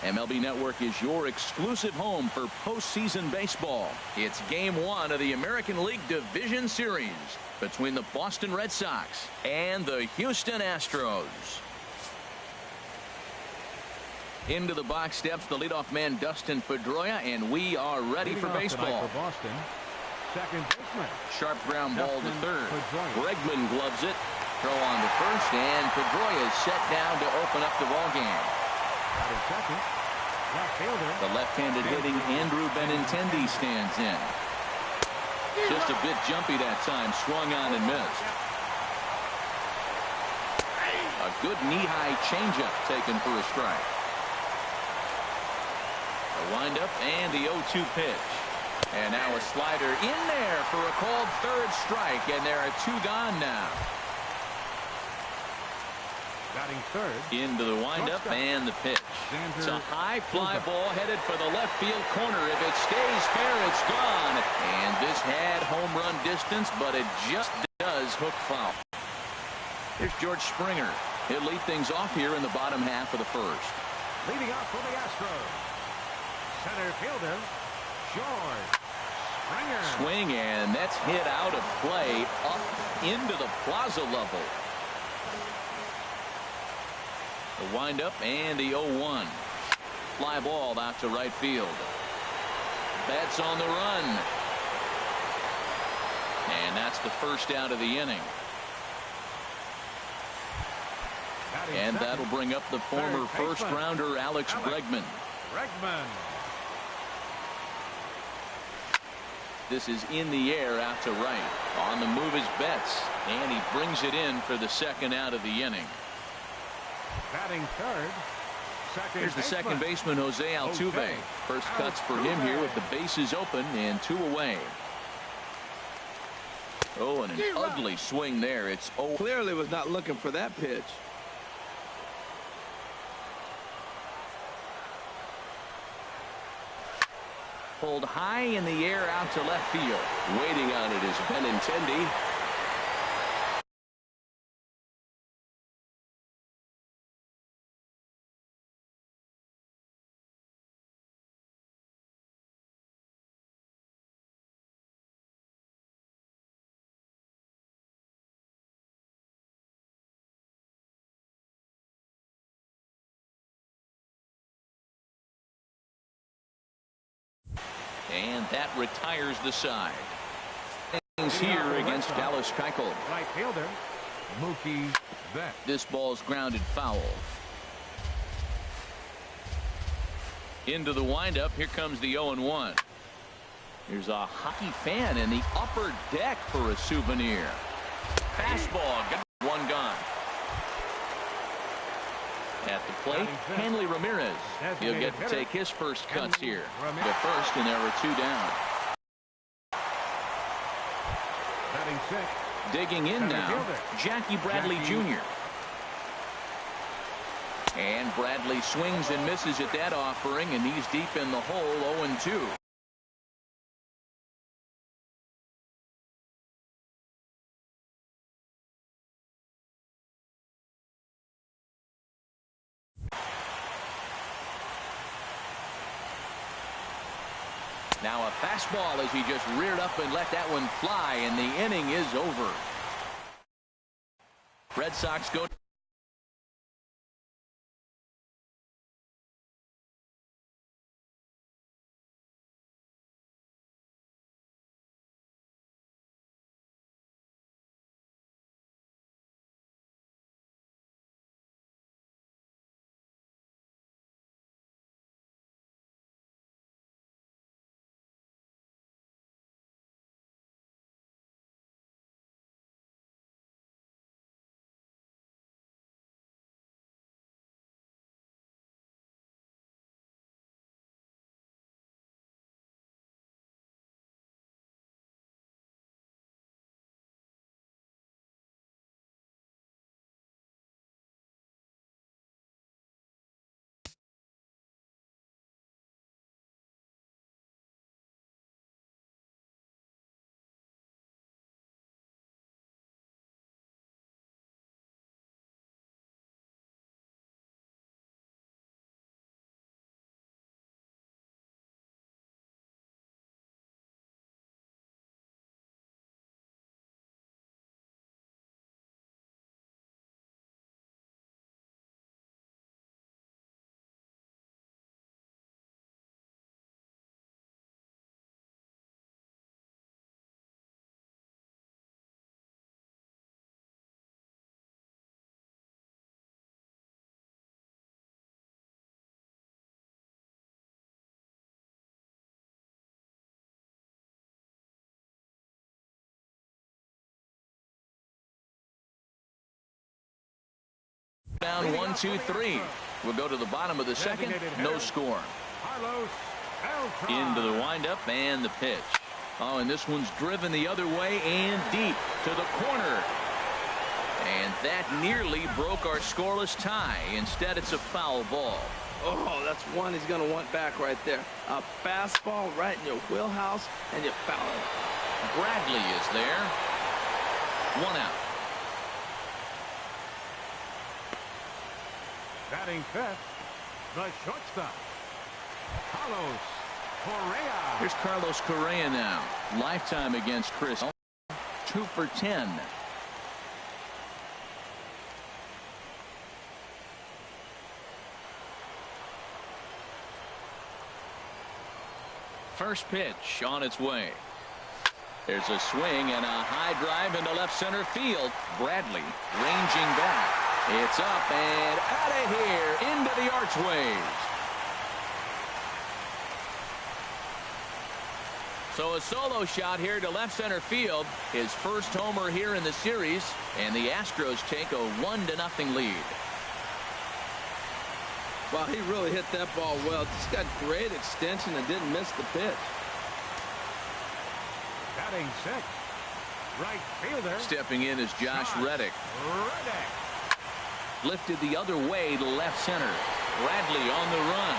MLB Network is your exclusive home for postseason baseball. It's Game 1 of the American League Division Series between the Boston Red Sox and the Houston Astros. Into the box steps the leadoff man Dustin Pedroia, and we are ready for baseball. For Boston, second baseman. Sharp ground ball to third. Pedroia. Bregman gloves it. Throw on to first, and Pedroia is set down to open up the ball game. Batting second, left fielder. The left-handed hitting Andrew Benintendi stands in. Just a bit jumpy that time, swung on and missed. A good knee-high changeup taken for a strike. The windup and the 0-2 pitch. And now a slider in there for a called third strike, and there are two gone now. Batting third. Into the windup and the pitch. It's a high fly ball headed for the left field corner. If it stays fair, it's gone. And this had home run distance, but it just does hook foul. Here's George Springer. He'll lead things off here in the bottom half of the first. Leading off for the Astros, center fielder George Springer. Swing, and that's hit out of play up into the plaza level. The windup and the 0-1. Fly ball out to right field. Betts on the run. And that's the first out of the inning. And that'll bring up the former first-rounder Alex Bregman. This is in the air out to right. On the move is Betts, and he brings it in for the second out of the inning. Batting third. Here's the second baseman, Jose Altuve. First cuts for him here with the bases open and two away. Oh, and an ugly swing there. It's clearly was not looking for that pitch. Pulled high in the air out to left field. Waiting on it is Benintendi. And that retires the side. Things here against Dallas Keuchel. Right fielder Mookie Betts. This ball's grounded foul. Into the windup. Here comes the 0-1. Here's a hockey fan in the upper deck for a souvenir. Fastball. Got one gone. At the plate, Hanley Ramirez. He'll get to take his first cuts here. The first, and there were two down. Batting sixth. Digging in now, Jackie Bradley Jr. And Bradley swings and misses at that offering, and he's deep in the hole, 0-2. Now a fastball as he just reared up and let that one fly, and the inning is over. Red Sox go down 1-2-3. We'll go to the bottom of the second. No score. Into the windup and the pitch. Oh, and this one's driven the other way and deep to the corner. And that nearly broke our scoreless tie. Instead, it's a foul ball. Oh, that's one he's going to want back right there. A fastball right in your wheelhouse, and you foul it. Bradley is there. One out. Batting fifth, the shortstop, Carlos Correa. Here's Carlos Correa now. Lifetime against Chris. 2 for 10. First pitch on its way. There's a swing and a high drive into left center field. Bradley ranging back. It's up and out of here into the archways. So a solo shot here to left center field. His first homer here in the series, and the Astros take a 1-0 lead. Well, he really hit that ball well. Just got great extension and didn't miss the pitch. Batting sixth, right fielder. Stepping in is Josh Reddick. Lifted the other way to left center. Bradley on the run.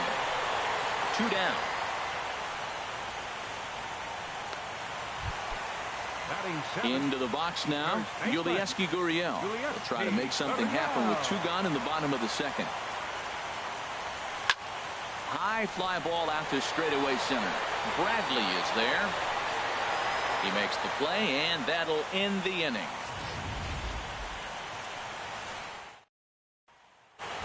2 down. Into the box now. Yulieski Gurriel will try to make something happen with 2 gone in the bottom of the second. High fly ball out to straightaway center. Bradley is there. He makes the play, and that'll end the inning.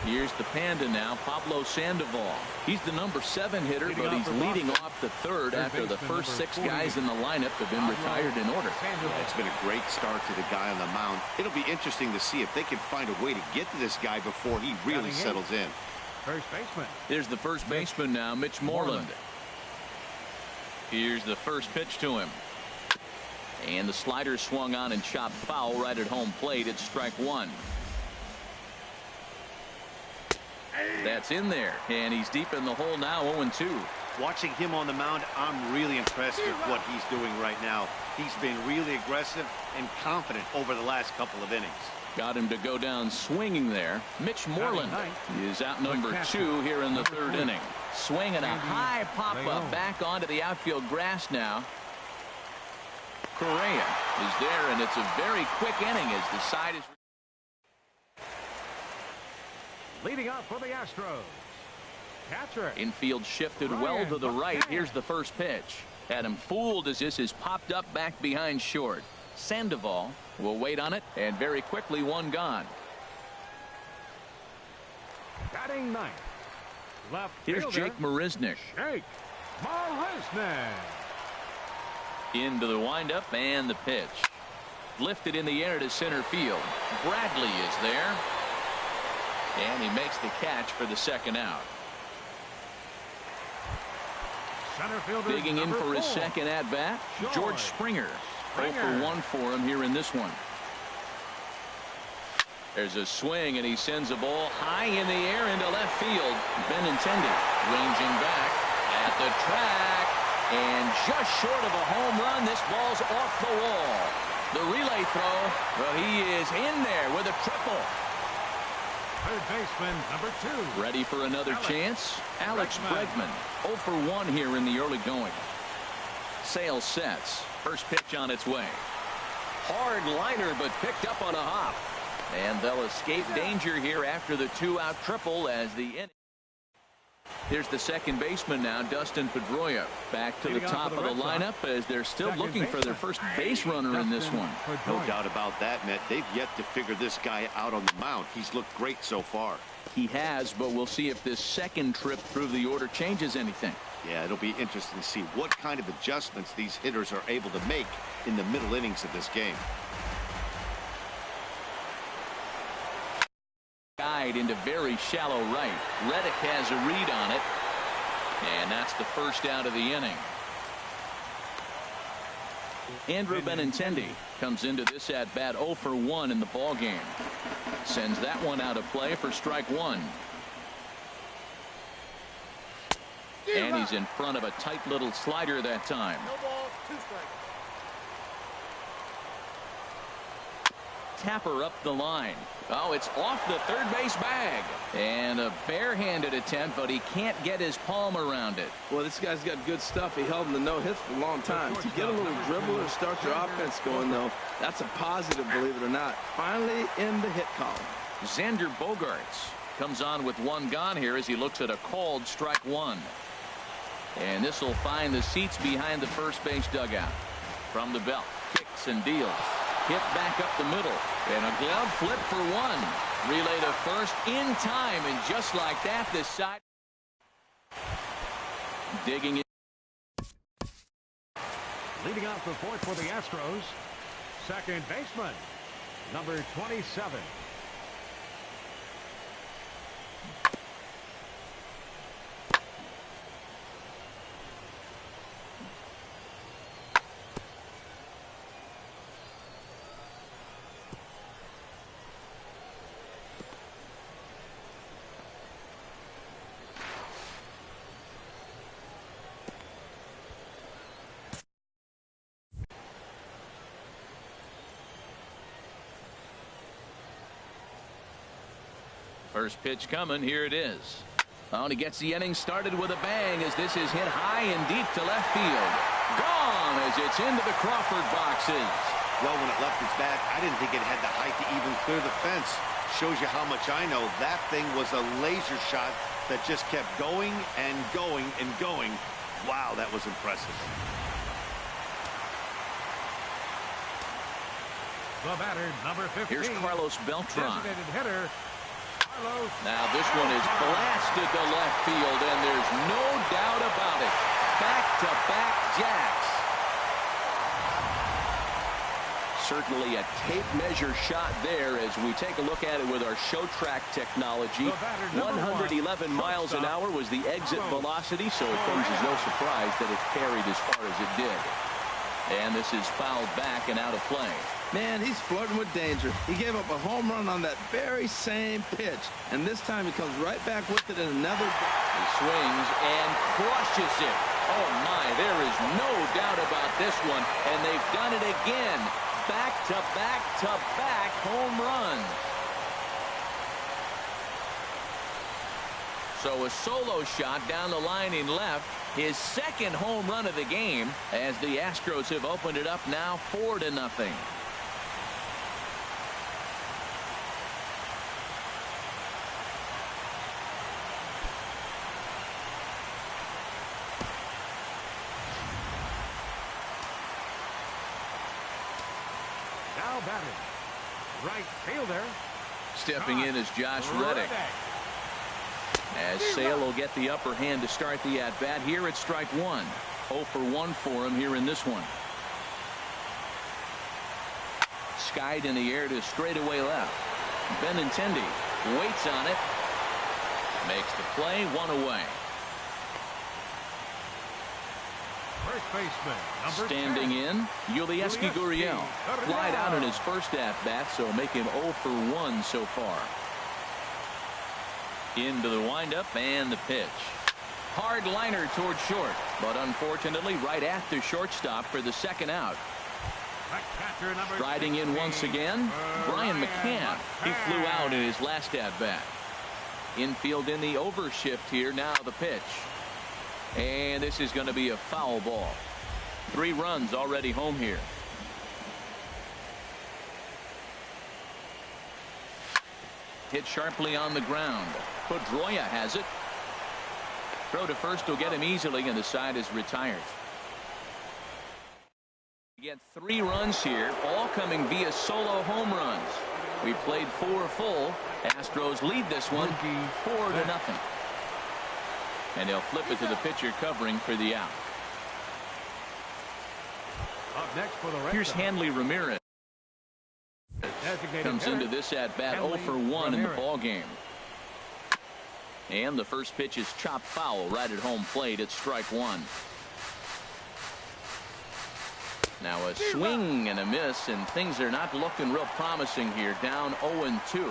Here's the Panda now, Pablo Sandoval. He's the number 7 hitter, but he's leading off the third after the first 6 guys in the lineup have been retired in order. Yeah, it's been a great start to the guy on the mound. It'll be interesting to see if they can find a way to get to this guy before he really settles in. First baseman. Here's the first baseman now, Mitch Moreland. Here's the first pitch to him. And the slider swung on and chopped foul right at home plate. It's strike 1. That's in there, and he's deep in the hole now, 0-2. Watching him on the mound, I'm really impressed with what he's doing right now. He's been really aggressive and confident over the last couple of innings. Got him to go down swinging there. Mitch Moreland is out number 2 here in the third inning. Swing and a high pop-up back onto the outfield grass now. Correa is there, and it's a very quick inning as the side is. Leading off for the Astros, catcher. Infield shifted well to the right. Here's the first pitch. Had him fooled as this is popped up back behind short. Sandoval will wait on it, and very quickly 1 gone. Batting ninth, left Here's fielder, Jake Marisnick. Jake Marisnick. Into the windup and the pitch. Lifted in the air to center field. Bradley is there. And he makes the catch for the second out. Center fielder Digging in for his 4, second at-bat, George Springer. 0 for 1 for him here in this one. There's a swing, and he sends a ball high in the air into left field. Benintendi ranging back at the track. And just short of a home run, this ball's off the wall. The relay throw, well, he is in there with a triple. Third baseman, number 2. Ready for another chance? Alex Bregman. 0 for 1 here in the early going. Sales sets. First pitch on its way. Hard liner, but picked up on a hop. And they'll escape danger here after the 2-out triple as the inning. Here's the second baseman now, Dustin Pedroia. Back to the top of the lineup as they're still looking for their first base runner in this one. No doubt about that, Matt. They've yet to figure this guy out on the mound. He's looked great so far. He has, but we'll see if this second trip through the order changes anything. Yeah, it'll be interesting to see what kind of adjustments these hitters are able to make in the middle innings of this game. Guide into very shallow right. Reddick has a read on it, and that's the first out of the inning. Andrew Benintendi comes into this at bat 0 for 1 in the ball game. Sends that one out of play for strike one. And he's in front of a tight little slider that time. No balls, 2 strikes. Tapper up the line. Oh, it's off the third base bag. And a barehanded attempt, but he can't get his palm around it. Well, this guy's got good stuff. He held him to no hits for a long time. To get a little dribble or start your offense going, though, that's a positive, believe it or not. Finally in the hit column. Xander Bogaerts comes on with 1 gone here as he looks at a called strike one. And this will find the seats behind the first base dugout. From the belt, kicks and deals. Hit back up the middle. And a glove flip for 1. Relay to first in time. And just like that, this side digging in. Leading off the fourth for the Astros, second baseman, number 27. First pitch coming. Here it is. Oh, and he gets the inning started with a bang as this is hit high and deep to left field. Gone as it's into the Crawford boxes. Well, when it left its bat, I didn't think it had the height to even clear the fence. Shows you how much I know. That thing was a laser shot that just kept going and going and going. Wow, that was impressive. The batter, number 15. Here's Carlos Beltran. Designated hitter, Carlos. Now this one is blasted to left field, and there's no doubt about it. Back-to-back jacks. Certainly a tape measure shot there as we take a look at it with our show track technology. 111 miles an hour was the exit velocity, so it comes as no surprise that it carried as far as it did. And this is fouled back and out of play. Man, he's flirting with danger. He gave up a home run on that very same pitch. And this time he comes right back with it in another. He swings and crushes it. Oh, my, there is no doubt about this one. And they've done it again. Back-to-back-to-back home runs. So a solo shot down the line in left. His second home run of the game as the Astros have opened it up now 4-0. Now batting, right fielder. Stepping in is Josh Reddick. As Sale will get the upper hand to start the at-bat here at strike one. 0 for 1 for him here in this one. Skied in the air to straightaway left. Benintendi waits on it. Makes the play, 1 away. First baseman, number Standing 10. in, Yulieski Gurriel. Flied out in his first at-bat, so making 0 for 1 so far. Into the windup and the pitch. Hard liner toward short, but unfortunately right at the shortstop for the second out. Striding in once again, Brian McCann. He flew out in his last at-bat. Infield in the overshift here. Now the pitch. And this is going to be a foul ball. 3 runs already home here. Hit sharply on the ground. Pedroia has it. Throw to first will get him easily, and the side is retired. You get 3 runs here, all coming via solo home runs. We played 4 full. Astros lead this one 4-0. And they'll flip it to the pitcher covering for the out. Up next for the Red Here's Sox. Hanley Ramirez. Designated Comes hitter, into this at-bat 0 for 1 in the ball game. And the first pitch is chopped foul right at home plate at strike one. Now a swing and a miss, and things are not looking real promising here. Down 0-2.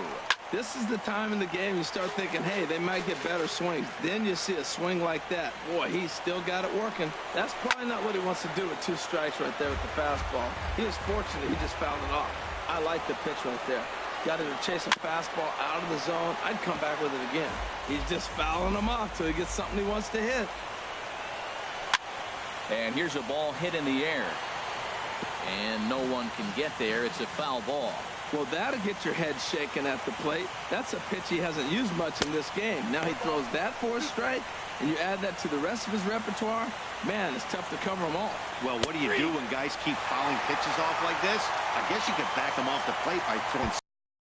This is the time in the game you start thinking, hey, they might get better swings. Then you see a swing like that. Boy, he's still got it working. That's probably not what he wants to do with 2 strikes right there with the fastball. He is fortunate he just fouled it off. I like the pitch right there. Got him to chase a fastball out of the zone. I'd come back with it again. He's just fouling him off till he gets something he wants to hit. And here's a ball hit in the air. And no one can get there. It's a foul ball. Well, that'll get your head shaken at the plate. That's a pitch he hasn't used much in this game. Now he throws that for a strike, and you add that to the rest of his repertoire. Man, it's tough to cover them all. Well, what do you do when guys keep fouling pitches off like this? I guess you could back them off the plate by throwing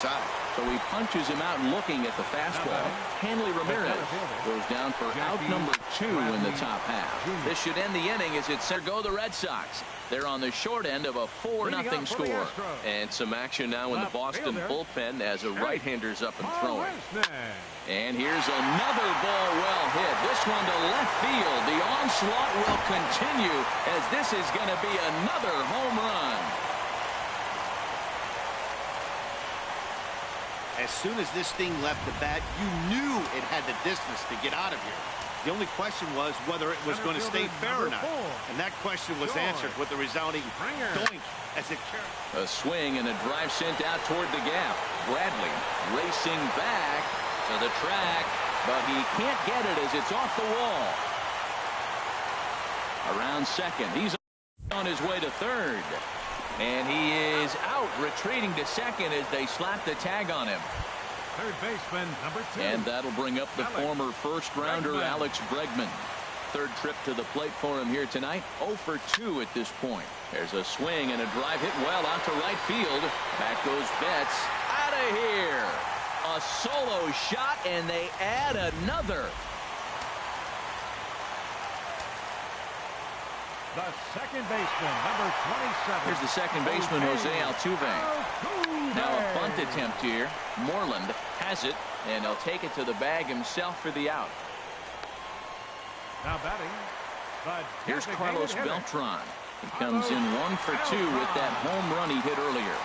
side. So he punches him out looking at the fastball. Hanley Ramirez goes down for out number 2 in the top half. This should end the inning as it's go the Red Sox. They're on the short end of a 4-0 score. And some action now in the Boston bullpen as a right-hander's up and throwing. And here's another ball well hit. This one to left field. The onslaught will continue as this is going to be another home run. As soon as this thing left the bat, you knew it had the distance to get out of here. The only question was whether it was going to stay fair or not. And that question was answered with the resounding doink as it carried. A swing and a drive sent out toward the gap. Bradley racing back to the track, but he can't get it as it's off the wall. Around second. He's on his way to third. And he is out, retreating to second as they slap the tag on him. Third baseman, number 2. And that'll bring up the former first-rounder Alex Bregman. Third trip to the plate for him here tonight. 0 for 2 at this point. There's a swing and a drive hit well out to right field. Back goes Betts. Out of here. A solo shot, and they add another. The second baseman, number 27. Here's the second baseman, Jose Altuve. Now a bunt attempt here. Moreland has it, and he'll take it to the bag himself for the out. Now batting. Here's Carlos Beltran. He comes in 1 for 2 with that home run he hit earlier.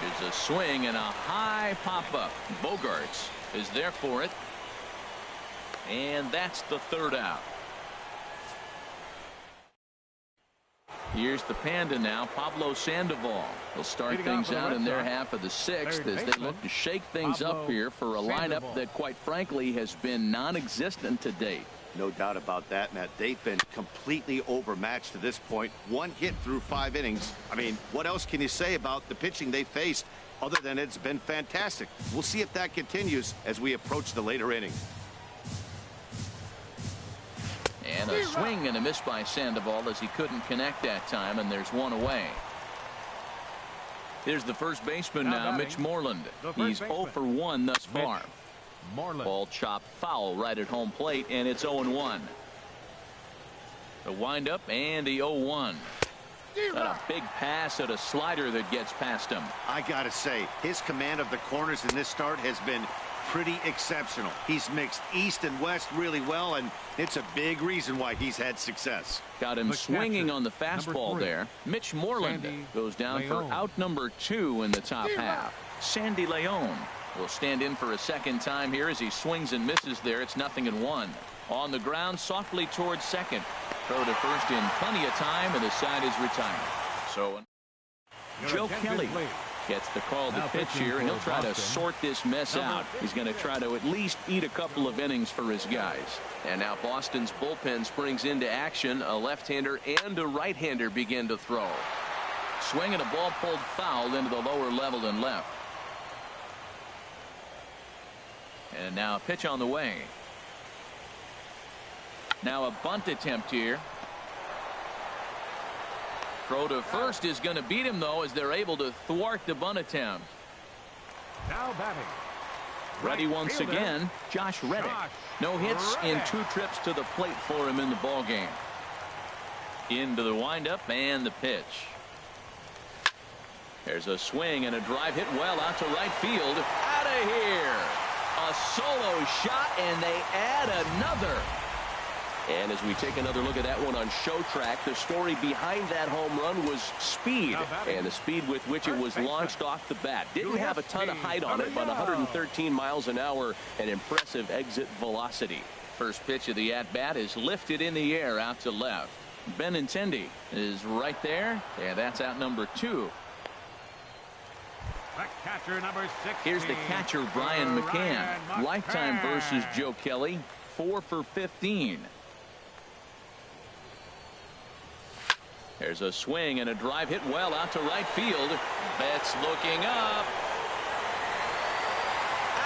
There's a swing and a high pop-up. Bogarts is there for it. And that's the third out. Here's the Panda now, Pablo Sandoval. He'll start things out in their half of the 6th as they look to shake things up here for a lineup that, quite frankly, has been non-existent to date. No doubt about that, Matt. They've been completely overmatched to this point. 1 hit through 5 innings. I mean, what else can you say about the pitching they faced other than it's been fantastic? We'll see if that continues as we approach the later innings. And a swing and a miss by Sandoval as he couldn't connect that time, and there's 1 away. Here's the first baseman now, Mitch Moreland. He's 0 for 1 thus far. Ball chopped foul right at home plate, and it's 0-1. The windup and the 0-1. Got a big pass at a slider that gets past him. I gotta say, his command of the corners in this start has been pretty exceptional. He's mixed east and west really well, and it's a big reason why he's had success. Got him swinging on the fastball there. Mitch Moreland goes down for out number 2 in the top half. Sandy Leon will stand in for a second time here as he swings and misses there. It's 0-1. On the ground, softly towards second. Throw to first in plenty of time, and the side is retired. So Joe Kelly gets the call to pitch here, and he'll try to sort this mess out. He's going to try to at least eat a couple of innings for his guys. And now Boston's bullpen springs into action. A left-hander and a right-hander begin to throw. Swing and a ball pulled foul into the lower level and left. And now a pitch on the way. Now a bunt attempt here. Throw to first is going to beat him, though, as they're able to thwart the bunt attempt. Now batting. Ready once again, Josh Reddick. No hits in 2 trips to the plate for him in the ballgame. Into the windup and the pitch. There's a swing and a drive hit well out to right field. Out of here. A solo shot, and they add another. And as we take another look at that one on Show Track, the story behind that home run was speed, and the speed with which it was launched off the bat. Didn't have a ton of height on it, but 113 miles an hour, an impressive exit velocity. First pitch of the at-bat is lifted in the air out to left. Benintendi is right there, and that's out number 2. The catcher, number 16. Here's the catcher, Brian McCann. Lifetime versus Joe Kelly, 4 for 15. There's a swing and a drive hit well out to right field. Betts looking up.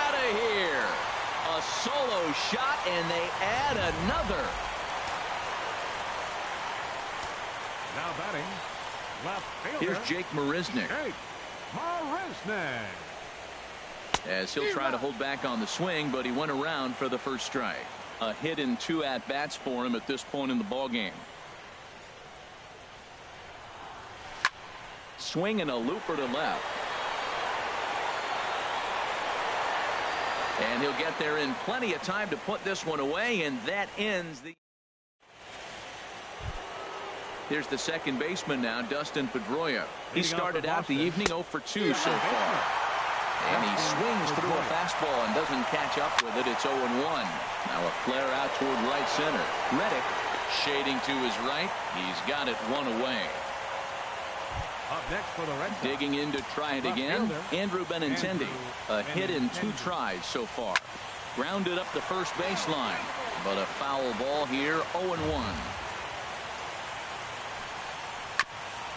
Out of here. A solo shot, and they add another. Now batting, left fielder. Here's Jake Marisnick. As he'll try to hold back on the swing, but he went around for the first strike. A hit in 2 at-bats for him at this point in the ballgame. Swing and a looper to left. And he'll get there in plenty of time to put this one away, and that ends the... Here's the second baseman now, Dustin Pedroia. He started out the evening 0 for 2 so far. And he swings through a fastball and doesn't catch up with it. It's 0-1. Now a flare out toward right center. Reddick shading to his right. He's got it 1 away. Up next for the Red Sox. Digging in to try it again, Andrew Benintendi. A hit in 2 tries so far. Grounded up the first baseline, but a foul ball here, 0-1.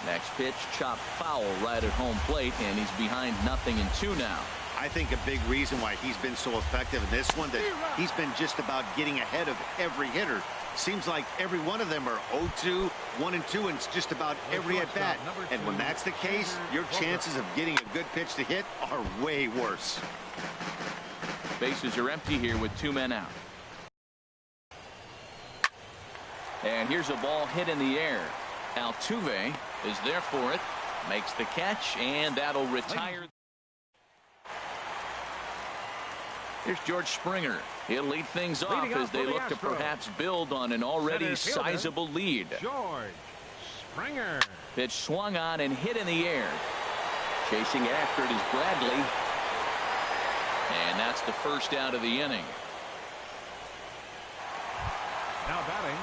Next pitch, chopped foul right at home plate, and he's behind 0-2 now. I think a big reason why he's been so effective in this one, that he's been just about getting ahead of every hitter. Seems like every one of them are 0-2, 1-2, and it's just about every at bat. And when that's the case, your chances of getting a good pitch to hit are way worse. Bases are empty here with 2 men out. And here's a ball hit in the air. Altuve is there for it, makes the catch, and that'll retire. Here's George Springer. He'll lead things off as they look to perhaps build on an already sizable lead. George Springer. Pitch swung on and hit in the air. Chasing after it is Bradley. And that's the first out of the inning. Now batting.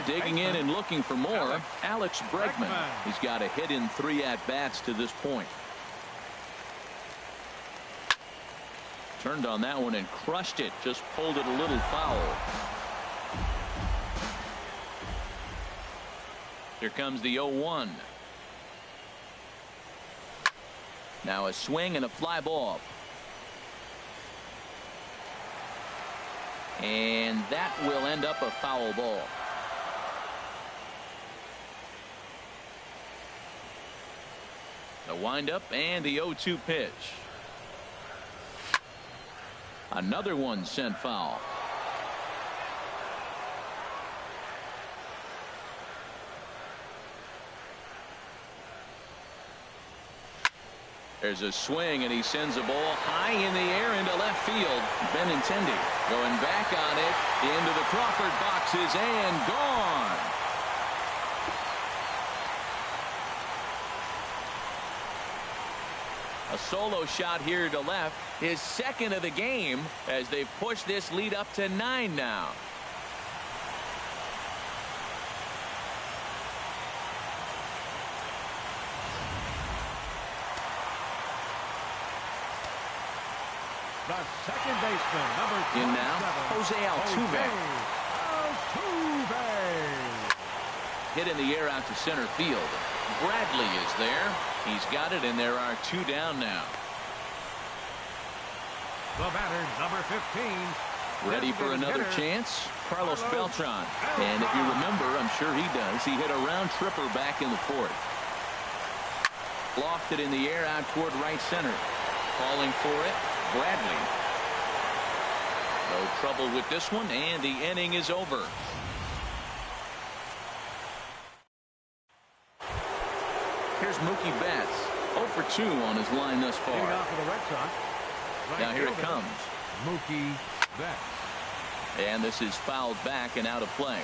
Digging in and looking for more, Alex Bregman. He's got a hit in 3 at-bats to this point. Turned on that one and crushed it. Just pulled it a little foul. Here comes the 0-1. Now a swing and a fly ball. And that will end up a foul ball. The windup and the 0-2 pitch. Another one sent foul. There's a swing, and he sends a ball high in the air into left field. Benintendi going back on it into the Crawford boxes and gone. A solo shot here to left, his second of the game, as they've pushed this lead up to 9 now. The second baseman, number 27. In now, Jose Altuve. Hit in the air out to center field. Bradley is there. He's got it, and there are 2 down now. The batter, number 15, Ready for another chance. Carlos Beltran. And if you remember, I'm sure he does, he hit a round tripper back in the fourth. Lofted in the air out toward right center. Calling for it, Bradley. No trouble with this one, and the inning is over. Here's Mookie Betts. 0 for 2 on his line thus far. Now here it comes. Mookie Betts. And this is fouled back and out of play.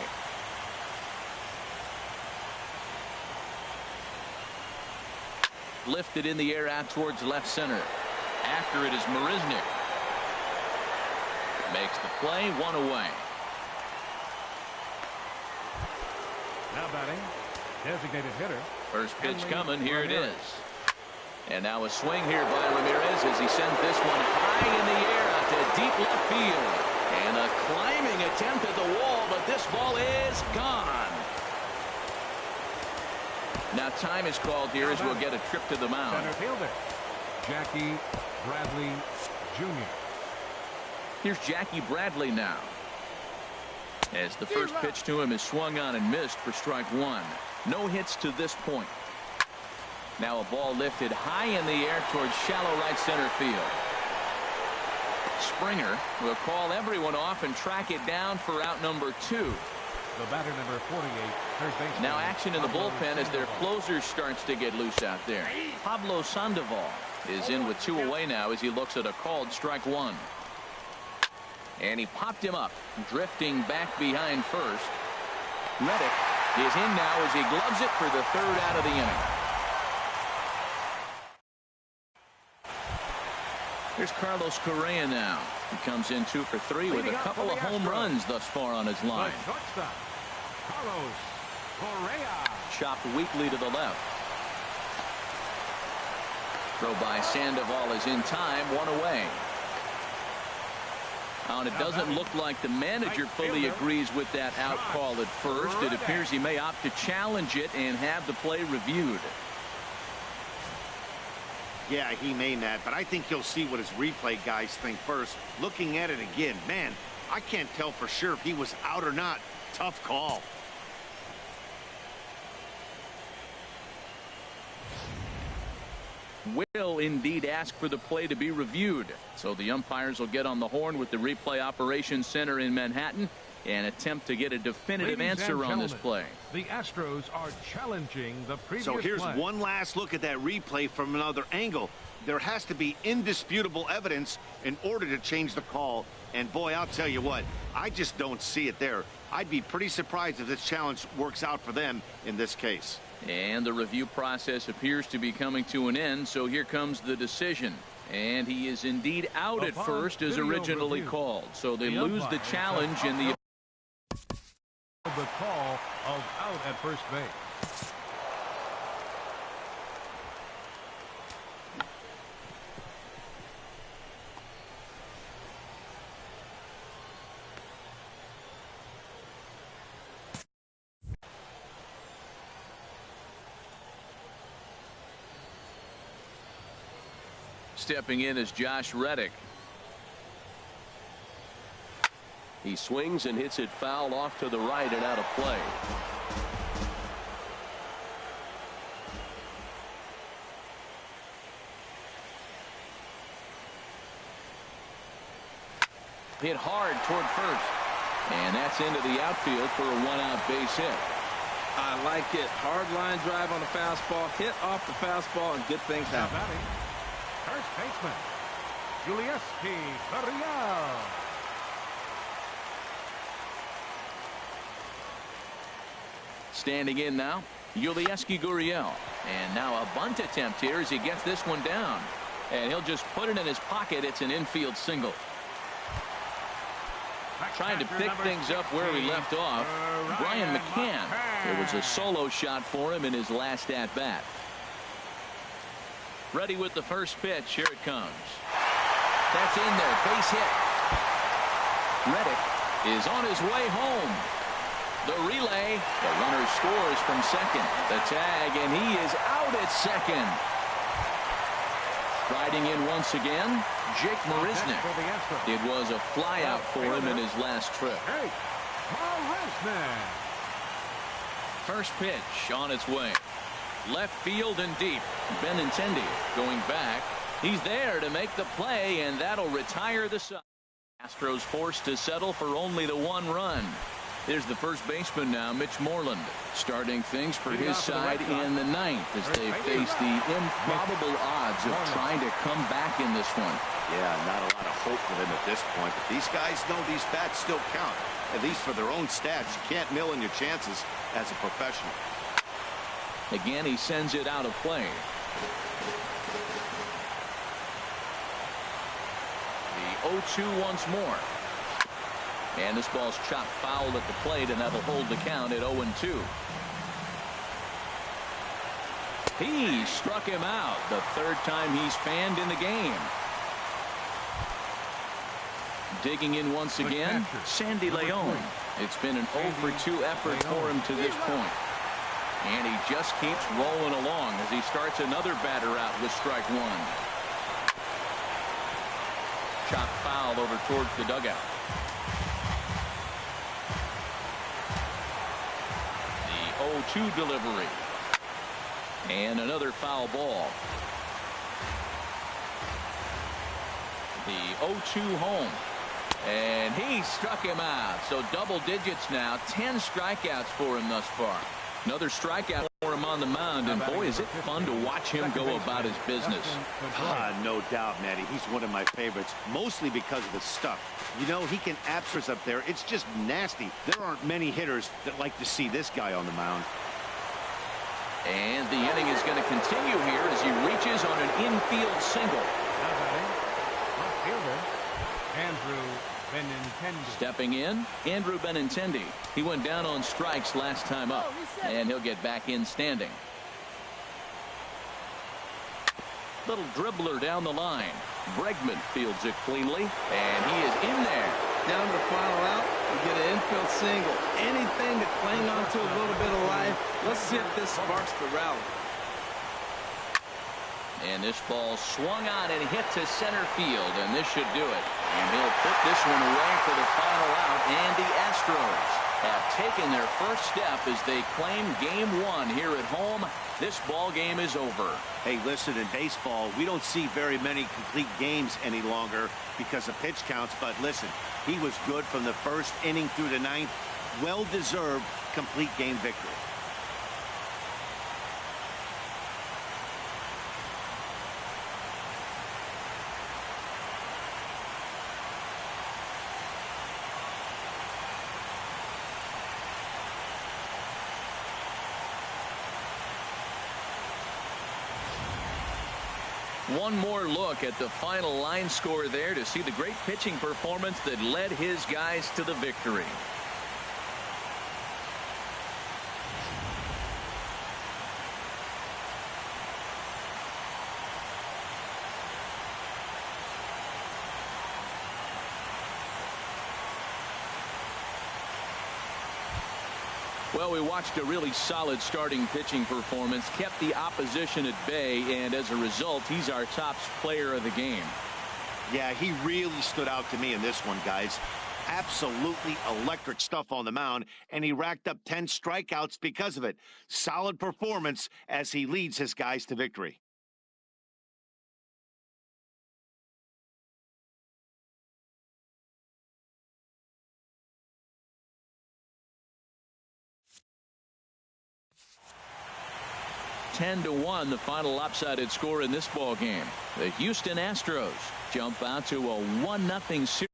Lifted in the air out towards left center. After it is Marisnick. Makes the play, 1 away. Now batting, designated hitter. First pitch coming, here it is. And now a swing here by Ramirez as he sends this one high in the air out to deep left field. And a climbing attempt at the wall, but this ball is gone. Now time is called here as we'll get a trip to the mound. Center fielder, Jackie Bradley Jr. Here's Jackie Bradley now. As the first pitch to him is swung on and missed for strike 1. No hits to this point. Now a ball lifted high in the air towards shallow right center field. Springer will call everyone off and track it down for out number 2. The batter number 48, third baseman. Now action in the bullpen as their closer starts to get loose out there. Pablo Sandoval is in with 2 away now as he looks at a called strike 1. And he popped him up, drifting back behind first. Reddick is in now as he gloves it for the 3rd out of the inning. Here's Carlos Correa now. He comes in 2 for 3 with a couple of home runs thus far on his line. Carlos Correa. Chopped weakly to the left. Throw by Sandoval is in time, 1 away. Now, and it doesn't look like the manager fully agrees with that out call at first. It appears he may opt to challenge it and have the play reviewed. Yeah, he may, Matt, but I think he'll see what his replay guys think first. Looking at it again, man, I can't tell for sure if he was out or not. Tough call. Will indeed ask for the play to be reviewed. So the umpires will get on the horn with the replay operations center in Manhattan and attempt to get a definitive answer on this play. The Astros are challenging the previous So here's play. one last look at that replay from another angle. There has to be indisputable evidence in order to change the call. And boy, I'll tell you what, I just don't see it there. I'd be pretty surprised if this challenge works out for them in this case. And the review process appears to be coming to an end, so here comes the decision. And he is indeed out at first as originally called. So they lose the challenge in the call of out at first base. Stepping in is Josh Reddick. He swings and hits it foul off to the right and out of play. Hit hard toward first. And that's into the outfield for a 1-out base hit. I like it. Hard line drive on the fastball. Hit off the fastball and good things happen. First baseman, Yulieski Gurriel. Standing in now, Yulieski Gurriel. And now a bunt attempt here as he gets this one down. And he'll just put it in his pocket. It's an infield single. Trying to pick things up where we left off, Brian McCann. It was a solo shot for him in his last at-bat. Ready with the first pitch. Here it comes. That's in there. Base hit. Reddick is on his way home. The relay. The runner scores from second. The tag, and he is out at second. Riding in once again, Jake Marisnick. For the Astros. It was a flyout for him in his last trip. Hey, Marisnick. First pitch on its way. Left field and deep. Benintendi going back. He's there to make the play, and that'll retire the side. Astros forced to settle for only the one run. There's the first baseman now, Mitch Moreland, starting things for his side in the ninth as they face the improbable odds of trying to come back in this one. Yeah, not a lot of hope for them at this point, but these guys know these bats still count, at least for their own stats. You can't mill in your chances as a professional. Again, he sends it out of play. The 0-2 once more. And this ball's chopped foul at the plate, and that'll hold the count at 0-2. He struck him out the third time he's fanned in the game. Digging in once again, Sandy Leon. It's been an 0-for-2 effort for him to this point. And he just keeps rolling along as he starts another batter out with strike one. Chopped foul over towards the dugout. The 0-2 delivery. And another foul ball. The 0-2 home. And he struck him out. So double digits now. 10 strikeouts for him thus far. Another strikeout for him on the mound. And boy, is it fun to watch him go about his business. No doubt, Matty. He's one of my favorites, mostly because of the stuff. You know, he can abscess up there. It's just nasty. There aren't many hitters that like to see this guy on the mound. And the inning is going to continue here as he reaches on an infield single. Left fielder, Andrew Benintendi. Stepping in, Andrew Benintendi. He went down on strikes last time up, and he'll get back in standing. Little dribbler down the line. Bregman fields it cleanly, and he is in there. Down to the final out, you get an infield single. Anything to cling on to a little bit of life. Let's see if this sparks the rally. And this ball swung on and hit to center field, and this should do it. And he'll put this one away for the final out, and the Astros have taken their first step as they claim game one here at home. This ball game is over. Hey, listen, in baseball, we don't see very many complete games any longer because of pitch counts, but listen, he was good from the first inning through the ninth. Well-deserved complete game victory. One more look at the final line score there to see the great pitching performance that led his guys to the victory. Well, we watched a really solid starting pitching performance, kept the opposition at bay, and as a result, he's our top player of the game. Yeah, he really stood out to me in this one, guys. Absolutely electric stuff on the mound, and he racked up 10 strikeouts because of it. Solid performance as he leads his guys to victory. (10-1) the final lopsided score in this ball game. The Houston Astros jump out to a 1-0 series.